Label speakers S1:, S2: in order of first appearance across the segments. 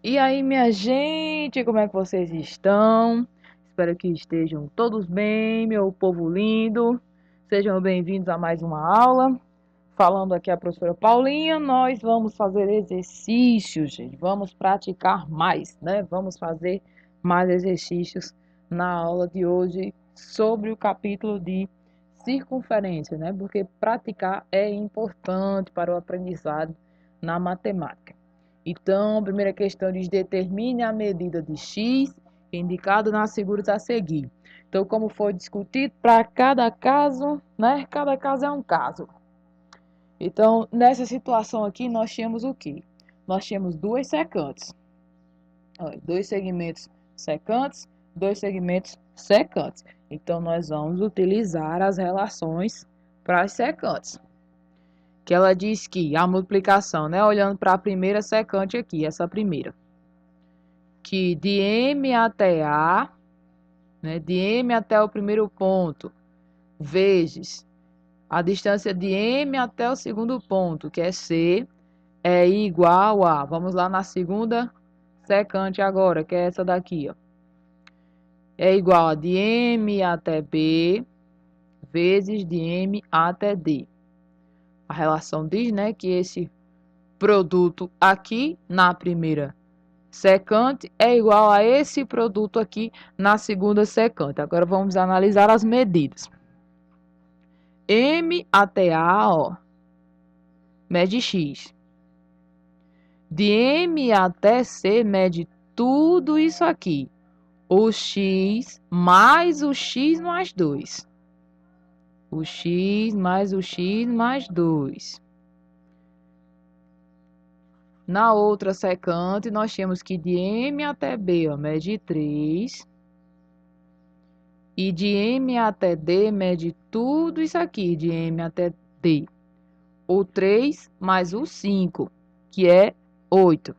S1: E aí, minha gente, como é que vocês estão? Espero que estejam todos bem, meu povo lindo. Sejam bem-vindos a mais uma aula. Falando aqui a professora Paulinha, nós vamos fazer exercícios, gente. Vamos praticar mais, né? Vamos fazer mais exercícios na aula de hoje sobre o capítulo de circunferência, né? Porque praticar é importante para o aprendizado na matemática. Então, a primeira questão diz: determine a medida de x indicado nas figuras a seguir. Então, como foi discutido, para cada caso, né? Cada caso é um caso. Então, nessa situação aqui, nós tínhamos o quê? Nós tínhamos duas secantes. Olha, dois segmentos secantes, dois segmentos secantes. Então, nós vamos utilizar as relações para as secantes. Que ela diz que a multiplicação, né? Olhando para a primeira secante aqui, essa primeira. Que de M até A, né? De M até o primeiro ponto, vezes a distância de M até o segundo ponto, que é C, é igual a, vamos lá na segunda secante agora, que é essa daqui, ó. É igual a de M até B, vezes de M até D. A relação diz, né, que esse produto aqui na primeira secante é igual a esse produto aqui na segunda secante. Agora vamos analisar as medidas. M até A, ó, mede X. De M até C mede tudo isso aqui. O X mais o X mais 2. O X mais o X mais 2. Na outra secante, nós temos que de M até B, ó, mede 3. E de M até D mede tudo isso aqui, de M até D. O 3 mais o 5, que é 8.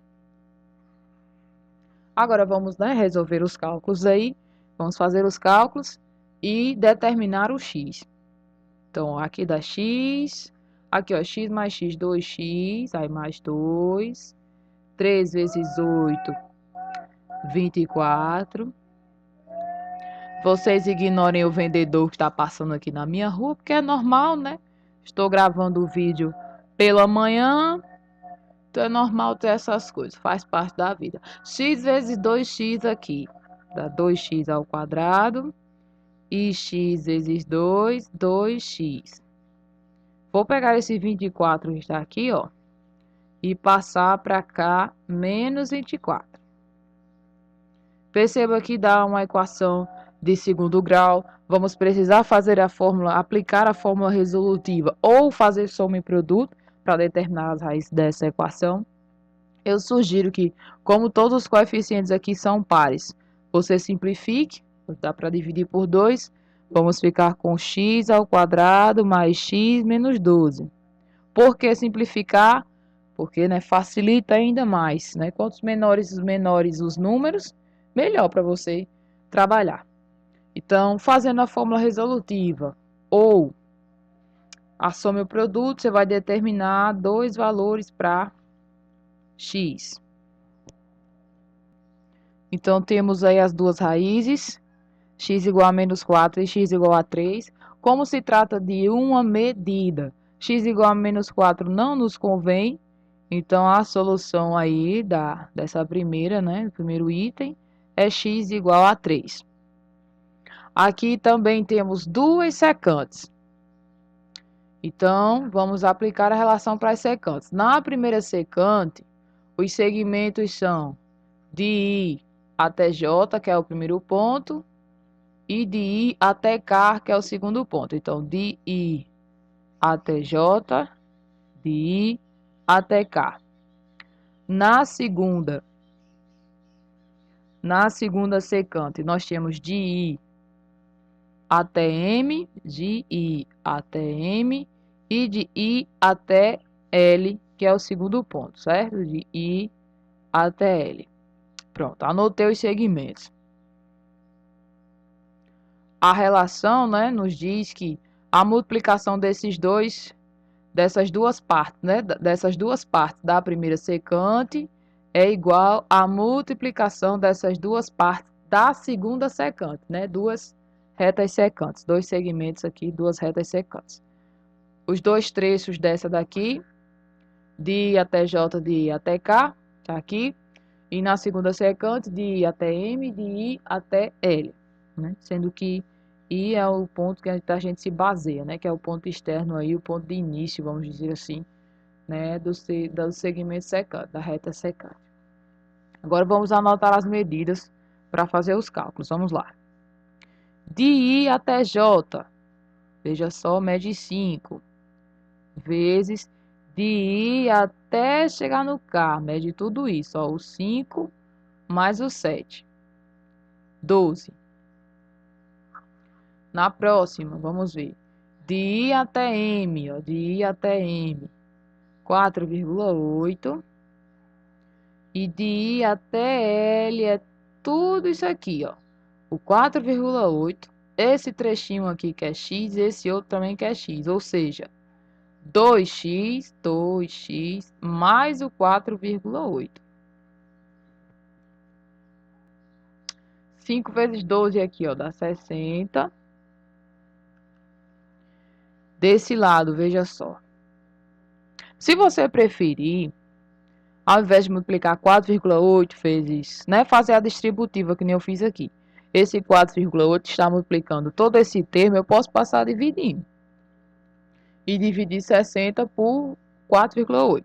S1: Agora vamos, né, resolver os cálculos aí. Vamos fazer os cálculos e determinar o x. Então, aqui dá x. Aqui, ó, x mais x, 2x. Aí mais 2. 3 vezes 8, 24. Vocês ignorem o vendedor que está passando aqui na minha rua, porque é normal, né? Estou gravando o vídeo pela manhã. Então é normal ter essas coisas, faz parte da vida. X vezes 2x aqui, dá 2x ao quadrado. E x vezes 2, 2x. Vou pegar esse 24 que está aqui, ó, e passar para cá, menos 24. Perceba que dá uma equação de segundo grau. Vamos precisar fazer a fórmula, aplicar a fórmula resolutiva ou fazer soma e produto para determinar as raízes dessa equação. Eu sugiro que, como todos os coeficientes aqui são pares, você simplifique, dá para dividir por 2, vamos ficar com x ao quadrado mais x menos 12. Por que simplificar? Porque, né, facilita ainda mais, né? Quantos menores os números, melhor para você trabalhar. Então, fazendo a fórmula resolutiva ou a soma e o produto, você vai determinar dois valores para x. Então, temos aí as duas raízes, x igual a menos 4 e x igual a 3. Como se trata de uma medida, x igual a menos 4 não nos convém. Então, a solução aí dessa primeira, né, do primeiro item, é x igual a 3. Aqui também temos duas secantes. Então, vamos aplicar a relação para as secantes. Na primeira secante, os segmentos são de I até J, que é o primeiro ponto, e de I até K, que é o segundo ponto. Então, de I até J, de I até K. Na segunda secante, nós temos de I até M, de I até M, e de I até L, que é o segundo ponto, certo? De I até L. Pronto, anotei os segmentos. A relação, né, nos diz que a multiplicação dessas duas partes, né, dessas duas partes da primeira secante é igual à multiplicação dessas duas partes da segunda secante, né? Duas retas secantes, dois segmentos aqui, duas retas secantes. Os dois trechos dessa daqui, de I até J, de I até K, tá aqui. E na segunda secante, de I até M, de I até L, né? Sendo que I é o ponto que a gente se baseia, né? Que é o ponto externo aí, o ponto de início, vamos dizer assim, né? Do segmento secante, da reta secante. Agora vamos anotar as medidas para fazer os cálculos. Vamos lá. De I até J, veja só, mede 5, vezes de I até chegar no K, mede tudo isso, ó, o 5 mais o 7, 12. Na próxima, vamos ver. De I até M, ó, de I até M, 4,8. E de I até L é tudo isso aqui, ó. O 4,8. Esse trechinho aqui que é X, esse outro também que é X. Ou seja, 2x mais o 4,8. 5 vezes 12 aqui, ó, dá 60. Desse lado, veja só. Se você preferir, ao invés de multiplicar 4,8 vezes, né, fazer a distributiva que nem eu fiz aqui. Esse 4,8 está multiplicando todo esse termo, eu posso passar dividindo. E dividir 60 por 4,8.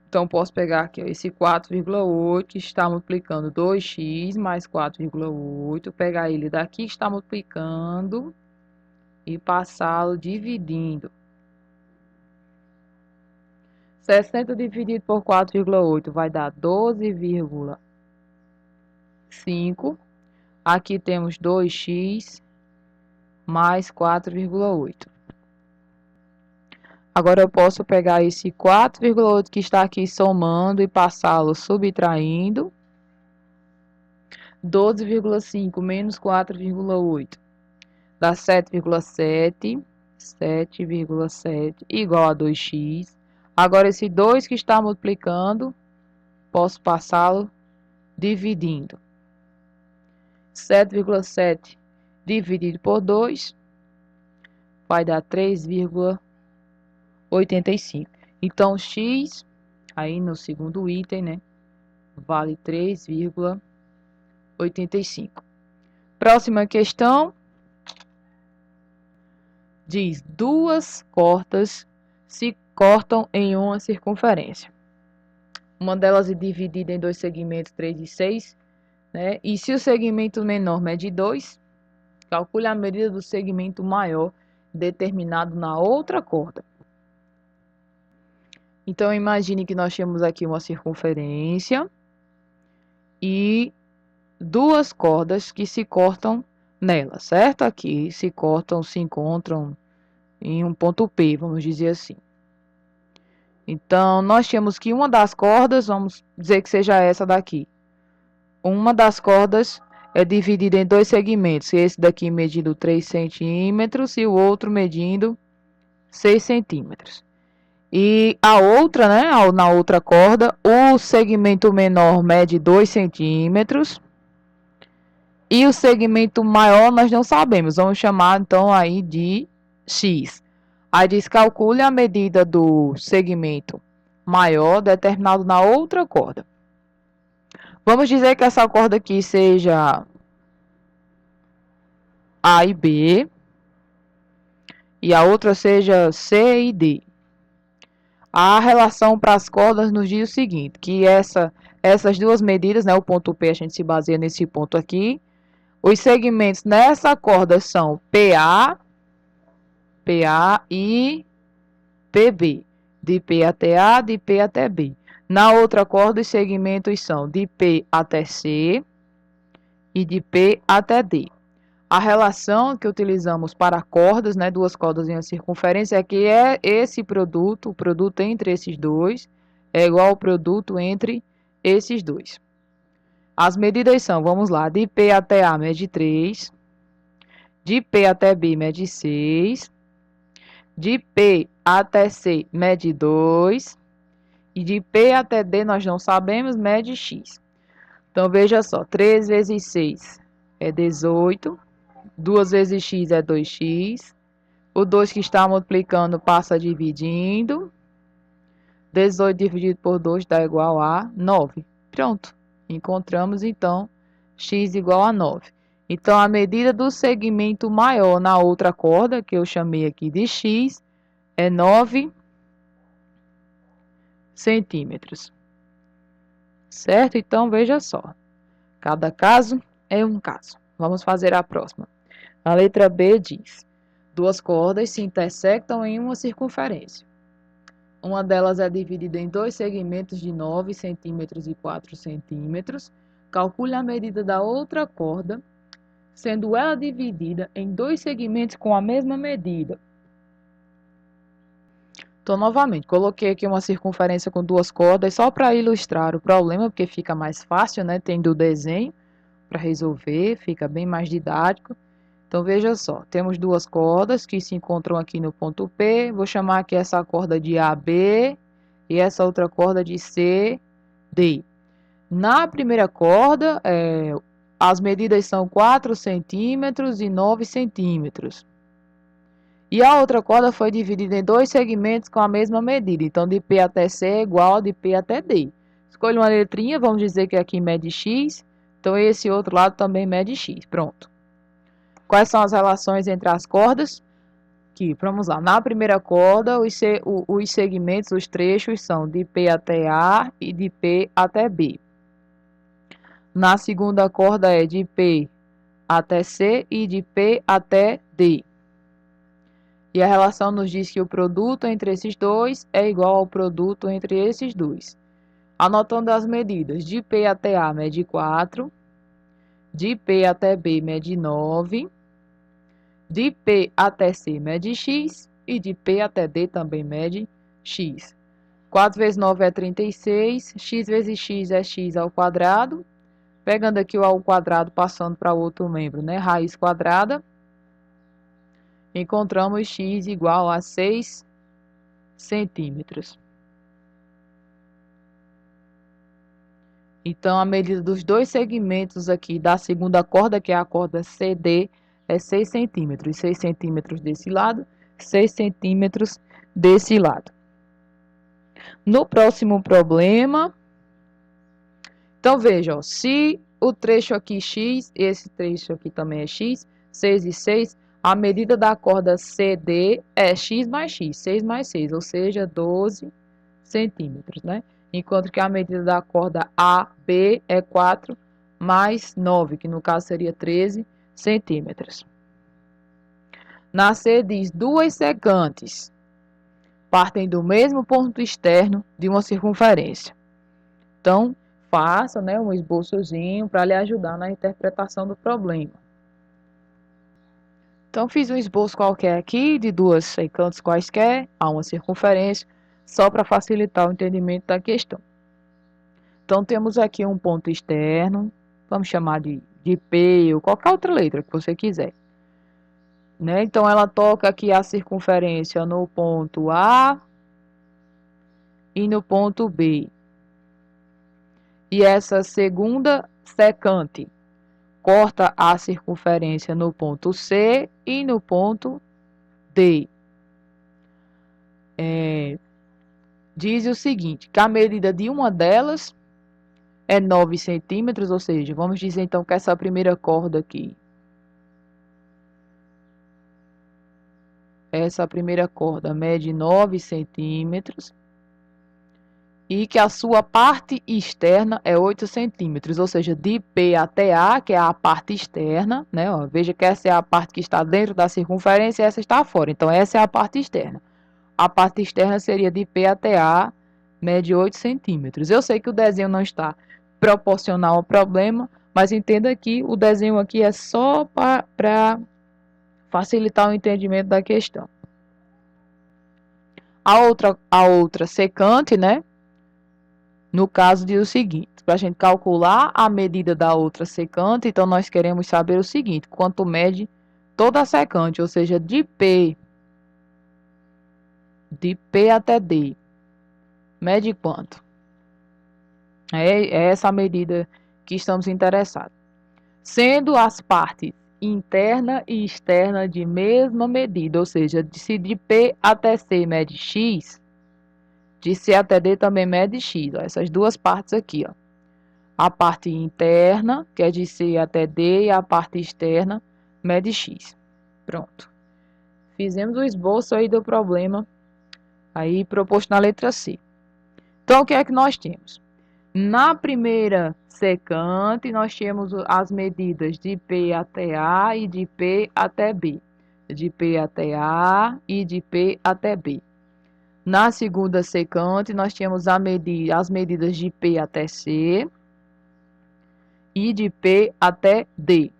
S1: Então, posso pegar aqui, ó, esse 4,8 que está multiplicando 2x mais 4,8. Pegar ele daqui que está multiplicando e passá-lo dividindo. 60 dividido por 4,8 vai dar 12,5. Aqui temos 2x mais 4,8. Agora eu posso pegar esse 4,8 que está aqui somando e passá-lo subtraindo. 12,5 menos 4,8 dá 7,7. 7,7 igual a 2x. Agora esse 2 que está multiplicando, posso passá-lo dividindo. 7,7 dividido por 2 vai dar 3,85. Então, x, aí no segundo item, né, vale 3,85. Próxima questão. Diz, duas cordas se cortam em uma circunferência. Uma delas é dividida em dois segmentos 3 e 6, né? E se o segmento menor mede 2, calcule a medida do segmento maior determinado na outra corda. Então, imagine que nós temos aqui uma circunferência e duas cordas que se cortam nela, certo? Aqui se encontram em um ponto P, vamos dizer assim. Então, nós temos que uma das cordas, vamos dizer que seja essa daqui. Uma das cordas é dividida em dois segmentos, esse daqui medindo 3 centímetros e o outro medindo 6 centímetros. E a outra, né, na outra corda, o segmento menor mede 2 centímetros. E o segmento maior nós não sabemos, vamos chamar então aí de X. Aí diz, calcule a medida do segmento maior determinado na outra corda. Vamos dizer que essa corda aqui seja A e B, e a outra seja C e D. A relação para as cordas nos diz o seguinte, que essas duas medidas, né, o ponto P, a gente se baseia nesse ponto aqui. Os segmentos nessa corda são PA e PB. De P até A, de P até B. Na outra corda, os segmentos são de P até C e de P até D. A relação que utilizamos para cordas, né, duas cordas em uma circunferência, é que é esse produto, o produto entre esses dois, é igual ao produto entre esses dois. As medidas são, vamos lá, de P até A mede 3, de P até B mede 6, de P até C mede 2 E de P até D nós não sabemos, mede X. Então, veja só, 3 vezes 6 é 18, 2 vezes X é 2x, o 2 que está multiplicando passa dividindo, 18 dividido por 2 dá igual a 9. Pronto, encontramos então X igual a 9. Então, a medida do segmento maior na outra corda, que eu chamei aqui de X, é 9 centímetros. Certo? Então, veja só. Cada caso é um caso. Vamos fazer a próxima. A letra B diz: duas cordas se intersectam em uma circunferência. Uma delas é dividida em dois segmentos de 9 centímetros e 4 centímetros. Calcule a medida da outra corda, sendo ela dividida em dois segmentos com a mesma medida. Então, novamente, coloquei aqui uma circunferência com duas cordas só para ilustrar o problema, porque fica mais fácil, né? Tendo o desenho para resolver, fica bem mais didático. Então, veja só, temos duas cordas que se encontram aqui no ponto P. Vou chamar aqui essa corda de AB e essa outra corda de CD. Na primeira corda, as medidas são 4 centímetros e 9 centímetros. E a outra corda foi dividida em dois segmentos com a mesma medida. Então, de P até C é igual a de P até D. Escolha uma letrinha, vamos dizer que aqui mede X. Então, esse outro lado também mede X. Pronto. Quais são as relações entre as cordas? Aqui, vamos lá. Na primeira corda, os segmentos, os trechos são de P até A e de P até B. Na segunda corda é de P até C e de P até D. E a relação nos diz que o produto entre esses dois é igual ao produto entre esses dois. Anotando as medidas, de P até A mede 4, de P até B mede 9, de P até C mede X e de P até D também mede X. 4 vezes 9 é 36, X vezes X é X ao quadrado. Pegando aqui o ao quadrado, passando para o outro membro, né? Raiz quadrada. Encontramos X igual a 6 centímetros. Então, a medida dos dois segmentos aqui da segunda corda, que é a corda CD, é 6 centímetros. 6 centímetros desse lado, 6 centímetros desse lado. No próximo problema, então veja, ó, se o trecho aqui X, esse trecho aqui também é X, 6 e 6, a medida da corda CD é X mais X, 6 mais 6, ou seja, 12 centímetros, né? Enquanto que a medida da corda AB é 4 mais 9, que no caso seria 13 centímetros. Na C diz, duas secantes partem do mesmo ponto externo de uma circunferência. Então, faça, né, um esboçozinho para lhe ajudar na interpretação do problema. Então, fiz um esboço qualquer aqui, de duas secantes quaisquer, a uma circunferência, só para facilitar o entendimento da questão. Então, temos aqui um ponto externo, vamos chamar de P ou qualquer outra letra que você quiser. Né? Então, ela toca aqui a circunferência no ponto A e no ponto B. E essa segunda secante corta a circunferência no ponto C e no ponto D. Diz o seguinte, que a medida de uma delas é 9 centímetros, ou seja, vamos dizer então que essa primeira corda aqui, essa primeira corda mede 9 centímetros e que a sua parte externa é 8 centímetros, ou seja, de P até A, que é a parte externa, né? Ó, veja que essa é a parte que está dentro da circunferência e essa está fora, então essa é a parte externa. A parte externa seria de P até A, mede 8 centímetros. Eu sei que o desenho não está proporcional ao problema, mas entenda que o desenho aqui é só para facilitar o entendimento da questão. A outra secante, né? No caso, diz o seguinte, para a gente calcular a medida da outra secante, então nós queremos saber o seguinte, quanto mede toda a secante, ou seja, de P até D, Mede quanto? É essa a medida que estamos interessados. Sendo as partes interna e externa de mesma medida, ou seja, se de P até C mede X, de C até D também mede X. Ó, essas duas partes aqui, ó. A parte interna, que é de C até D, e a parte externa mede X. Pronto. Fizemos o esboço aí do problema aí proposto na letra C. Então, o que é que nós temos? Na primeira secante, nós temos as medidas de P até A e de P até B. De P até A e de P até B. Na segunda secante, nós temos as medidas de P até C e de P até D.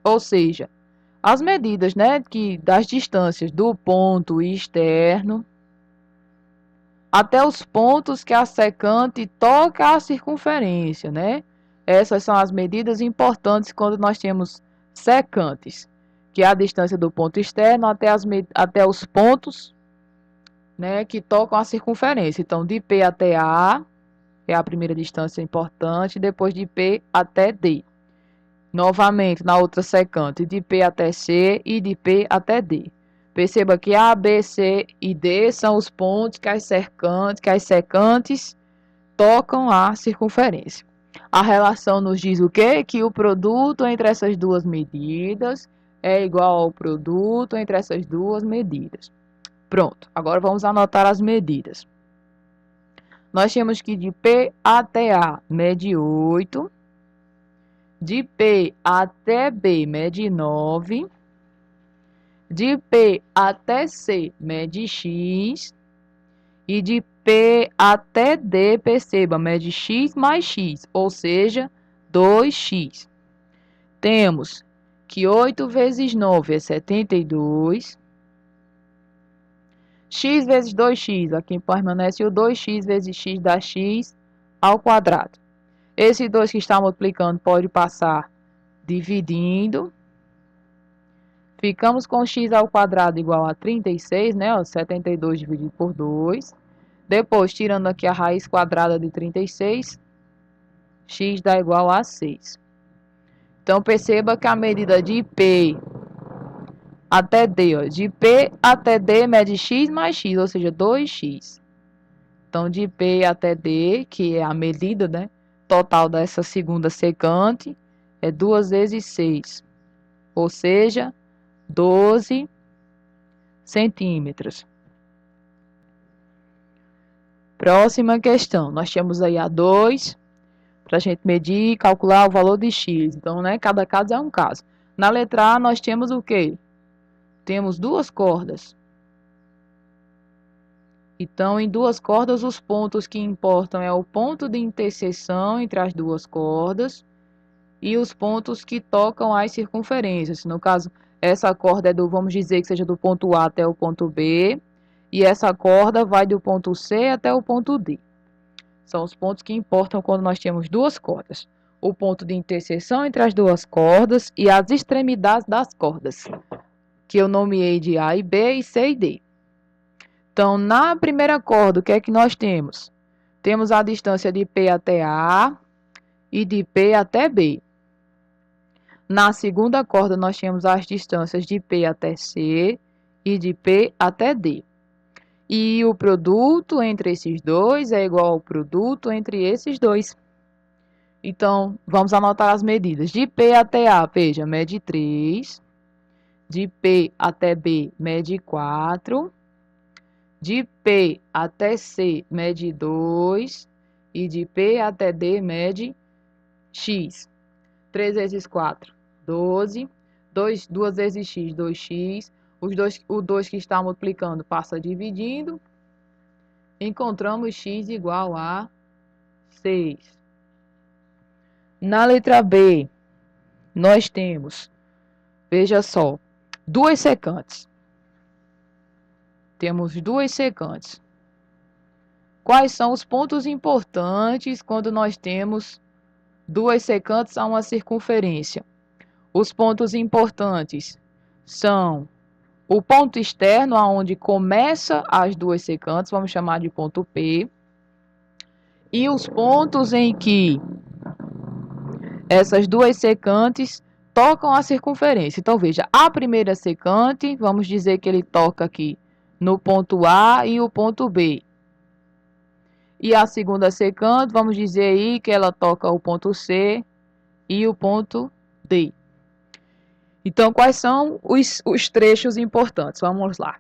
S1: Ou seja, as medidas, né, das distâncias do ponto externo até os pontos que a secante toca a circunferência, né? Essas são as medidas importantes quando nós temos secantes, que é a distância do ponto externo até os pontos, né, que tocam a circunferência. Então, de P até A é a primeira distância importante, depois de P até D. Novamente, na outra secante, de P até C e de P até D. Perceba que A, B, C e D são os pontos que as secantes tocam a circunferência. A relação nos diz o quê? Que o produto entre essas duas medidas é igual ao produto entre essas duas medidas. Pronto, agora vamos anotar as medidas. Nós temos que de P até A mede 8, de P até B mede 9, de P até C mede X, e de P até D, perceba, mede X mais X, ou seja, 2X. Temos que 8 vezes 9 é 72. X vezes 2x, aqui permanece o 2x vezes x dá x ao quadrado. Esse 2 que está multiplicando pode passar dividindo. Ficamos com x ao quadrado igual a 36, né? 72 dividido por 2. Depois, tirando aqui a raiz quadrada de 36, x dá igual a 6. Então, perceba que a medida de P até D, ó, de P até D mede x mais x, ou seja, 2x. Então, de P até D, que é a medida, né, total dessa segunda secante, é 2 vezes 6, ou seja, 12 centímetros. Próxima questão. Nós temos aí a 2, para a gente medir e calcular o valor de x. Então, né, cada caso é um caso. Na letra A, nós temos o quê? Temos duas cordas. Então, em duas cordas, os pontos que importam é o ponto de interseção entre as duas cordas e os pontos que tocam as circunferências. No caso, essa corda é vamos dizer que seja do ponto A até o ponto B, e essa corda vai do ponto C até o ponto D. São os pontos que importam quando nós temos duas cordas. O ponto de interseção entre as duas cordas e as extremidades das cordas, que eu nomeei de A e B e C e D. Então, na primeira corda, o que é que nós temos? Temos a distância de P até A e de P até B. Na segunda corda, nós temos as distâncias de P até C e de P até D. E o produto entre esses dois é igual ao produto entre esses dois. Então, vamos anotar as medidas. De P até A, veja, mede 3. De P até B, mede 4. De P até C, mede 2. E de P até D, mede X. 3 vezes 4, 12. 2 vezes X, 2X. O 2 que está multiplicando passa dividindo. Encontramos X igual a 6. Na letra B, nós temos, veja só, duas secantes. Temos duas secantes. Quais são os pontos importantes quando nós temos duas secantes a uma circunferência? Os pontos importantes são o ponto externo, aonde começa as duas secantes, vamos chamar de ponto P. e os pontos em que essas duas secantes tocam a circunferência. Então, veja, a primeira secante, vamos dizer que ele toca aqui no ponto A e o ponto B. E a segunda secante, vamos dizer aí que ela toca o ponto C e o ponto D. Então, quais são os trechos importantes? Vamos lá.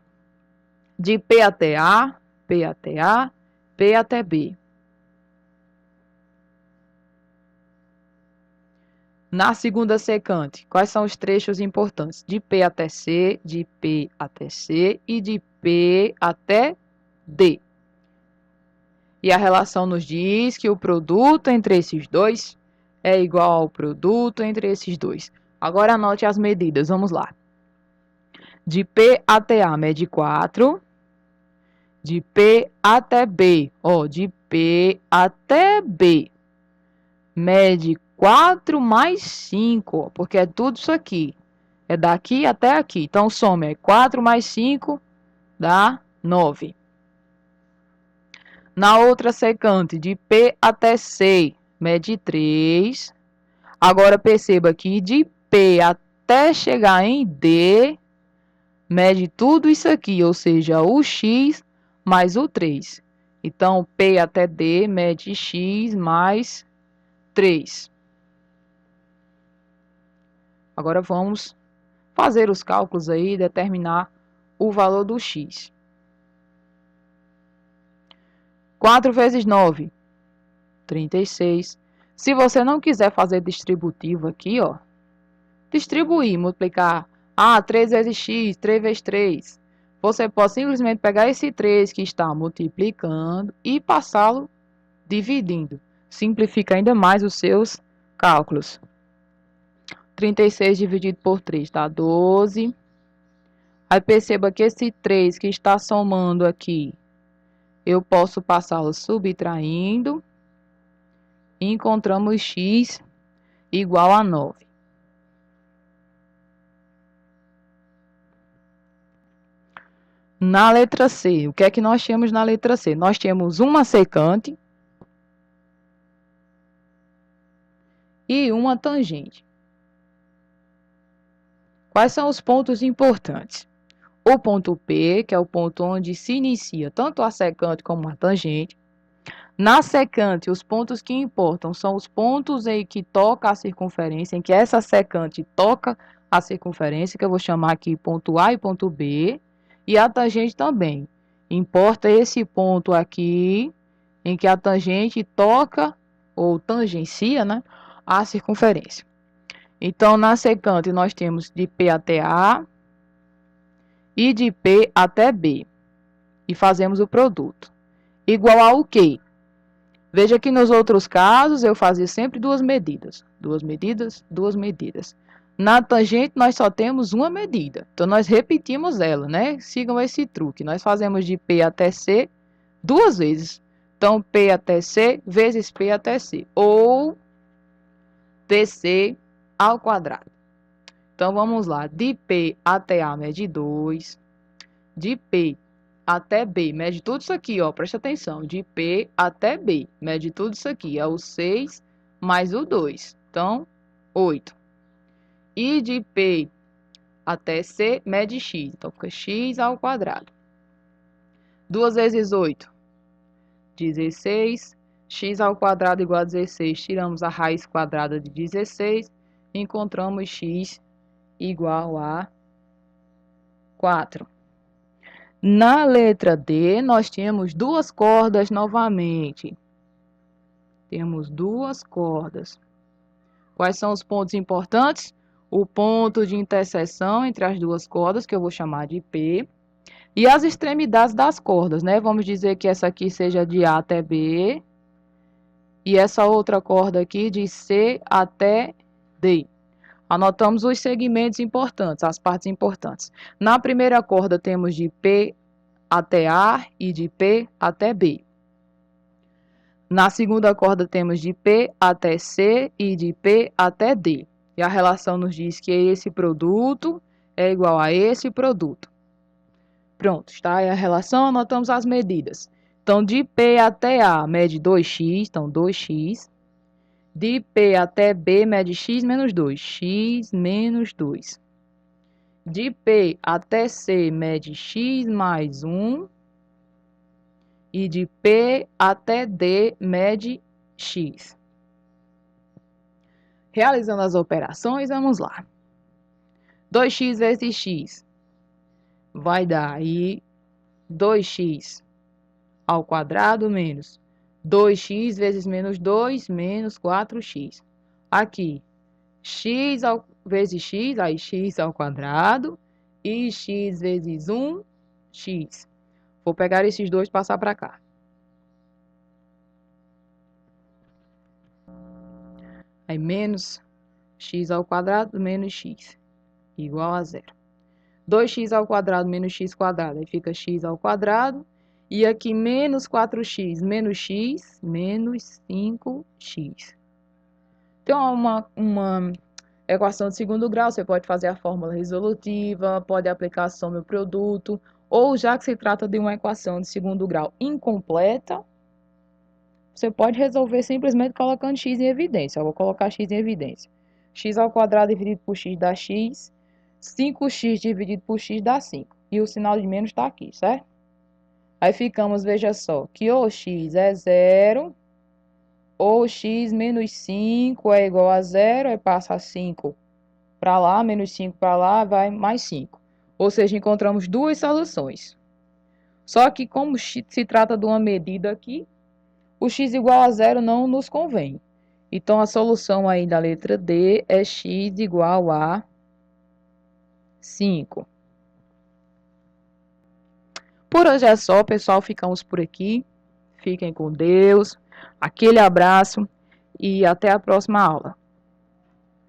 S1: De P até A, P até A, P até B. Na segunda secante, quais são os trechos importantes? De P até C, de P até C e de P até D. E a relação nos diz que o produto entre esses dois é igual ao produto entre esses dois. Agora anote as medidas, vamos lá. De P até A mede 4. De P até B, de P até B, mede 4 mais 5, porque é tudo isso aqui. É daqui até aqui. Então, soma é 4 mais 5 dá 9. Na outra secante, de P até C, mede 3. Agora, perceba que de P até chegar em D, mede tudo isso aqui, ou seja, o X mais o 3. Então, P até D mede X mais 3. Agora, vamos fazer os cálculos aí e determinar o valor do X. 4 vezes 9, 36. Se você não quiser fazer distributivo aqui, distribuir, multiplicar, 3 vezes x, 3 vezes 3. Você pode simplesmente pegar esse 3 que está multiplicando e passá-lo dividindo. Simplifica ainda mais os seus cálculos. 36 dividido por 3 dá 12. Aí perceba que esse 3 que está somando aqui, eu posso passá-lo subtraindo. E encontramos x igual a 9. Na letra C, o que é que nós temos na letra C? Nós temos uma secante e uma tangente. Quais são os pontos importantes? O ponto P, que é o ponto onde se inicia tanto a secante como a tangente. Na secante, os pontos que importam são os pontos em que toca a circunferência, em que essa secante toca a circunferência, que eu vou chamar aqui ponto A e ponto B. E a tangente também. Importa esse ponto aqui, em que a tangente toca, ou tangencia, né, a circunferência. Então, na secante, nós temos de P até A e de P até B. E fazemos o produto. Igual ao quê? Veja que nos outros casos, eu fazia sempre duas medidas. Duas medidas, duas medidas. Na tangente, nós só temos uma medida. Então, nós repetimos ela, né? Sigam esse truque. Nós fazemos de P até C duas vezes. Então, P até C vezes P até C. Ou TC ao quadrado. Então, vamos lá. De P até A mede 2. De P até B mede tudo isso aqui, presta atenção. De P até B mede tudo isso aqui. É o 6 mais o 2. Então, 8. E de P até C mede x. Então, fica x ao quadrado. 2 vezes 8, 16. X ao quadrado igual a 16. Tiramos a raiz quadrada de 16. Encontramos x igual a 4. Na letra D, nós temos duas cordas novamente. Temos duas cordas. Quais são os pontos importantes? O ponto de interseção entre as duas cordas, que eu vou chamar de P, e as extremidades das cordas, né? Vamos dizer que essa aqui seja de A até B, e essa outra corda aqui de C até D. Anotamos os segmentos importantes, as partes importantes. Na primeira corda temos de P até A e de P até B. Na segunda corda temos de P até C e de P até D. E a relação nos diz que esse produto é igual a esse produto. Pronto, está aí a relação, anotamos as medidas. Então, de P até A, mede 2x, então 2x. De P até B, mede x menos 2, x menos 2. De P até C, mede x mais 1. E de P até D, mede x. Realizando as operações, vamos lá. 2x vezes x vai dar aí 2x ao quadrado menos 2x vezes menos 2 menos 4x. Aqui, vezes x, aí x ao quadrado, e x vezes 1, x. Vou pegar esses dois e passar para cá. Aí, menos x ao quadrado menos x, igual a zero. 2x ao quadrado menos x quadrado, aí fica x ao quadrado. E aqui, menos 4x menos x, menos 5x. Tem uma equação de segundo grau, você pode fazer a fórmula resolutiva, pode aplicar a soma e o produto, ou já que se trata de uma equação de segundo grau incompleta, você pode resolver simplesmente colocando x em evidência. Eu vou colocar x em evidência. X ao quadrado dividido por x dá x, 5x dividido por x dá 5. E o sinal de menos está aqui, certo? Aí ficamos, veja só, que ou x é zero, ou x menos 5 é igual a zero, aí passa 5 para lá, menos 5 para lá, vai mais 5. Ou seja, encontramos duas soluções. Só que como se trata de uma medida aqui, o x igual a zero não nos convém. Então, a solução aí da letra D é x igual a 5. Por hoje é só, pessoal. Ficamos por aqui. Fiquem com Deus. Aquele abraço e até a próxima aula.